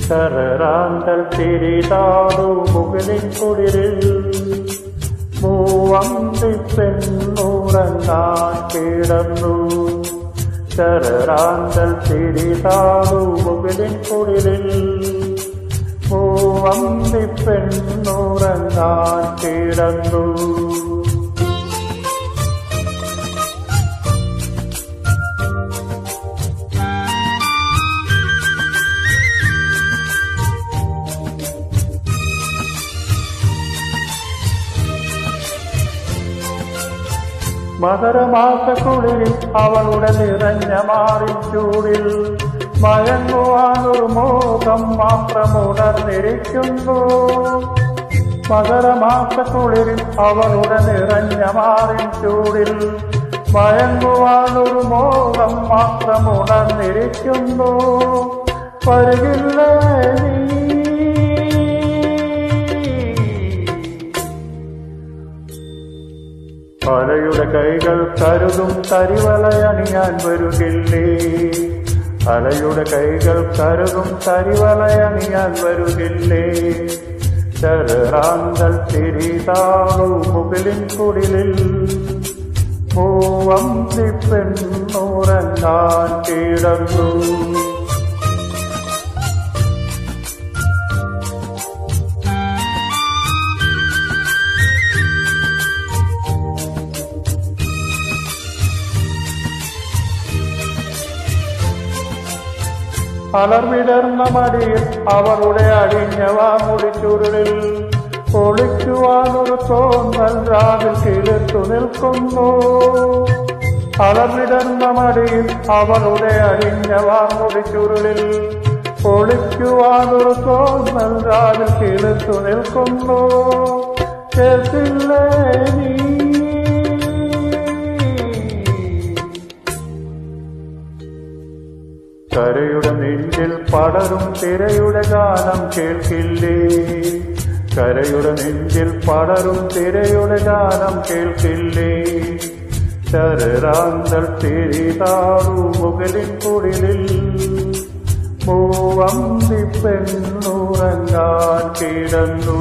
ശരറാന്തൽ തിരിതാടു മുകളിൽ കുളിരിൽ മൂവന്തി പെണ്ണുറങ്ങാൻ കിടന്നു. ശരറാന്തൽ തിരിതാടു മുകളിൽ കുളിരിൽ മൂവന്തി പെണ്ണുറങ്ങാൻ കിടന്നു. മകരമാസക്കുളിരിൽ അവളുടെ നിറഞ്ഞ മാറിൻ ചൂടിൽ മയങ്ങുവാനൊരു മോഹം മാത്രമുണർന്നിരിക്കുന്നു. മകരമാസക്കുളിരിൽ അവളുടെ നിറഞ്ഞ മാറിൻ ചൂടിൽ മയങ്ങുവാനൊരു മോഹം മാത്രമുണർന്നിരിക്കുന്നു. വരുകില്ലേ നീ അലയുടെ കൈകൾ കരുതും തരിവലയണിയാൻ വരുകില്ലേ? അലയുടെ കൈകൾ കരുതും തരിവലയണിയാൻ വരുകില്ലേ? ശരറാന്തൽ തിരിതാടു മുകളിൻ കുടിലിൽ മൂവന്തി പെണ്ണുറങ്ങാൻ കിടന്നു. അലർവിടർന്ന മടിയിൽ അവളുടെ അടിഞ്ഞവാ മുടിച്ചുരുളിൽ ഒളിക്കുവാനൊരു തോന്നൽ രാവിൽ കിളിർത്തു നിൽക്കുന്നു. അലർവിടർന്ന മടിയിൽ അവളുടെ അടിഞ്ഞവാ മുടിച്ചുരുളിൽ ഒളിക്കുവാനൊരു തോന്നൽ രാവിൽ കിളിർത്തു നിൽക്കുന്നു. കേട്ടില്ലേ നീ കരയുടെ നെഞ്ചിൽ പടരും തിരയുടെ ഗാനം കേൾക്കില്ലേ? കരയുടെ നെഞ്ചിൽ പടരും തിരയുടെ ഗാനം കേൾക്കില്ലേ? ശരറാന്തൽ തിരിതാടു മുകളിൻ കുടിലിൽ മൂവന്തി പെണ്ണുറങ്ങാൻ കിടന്നു.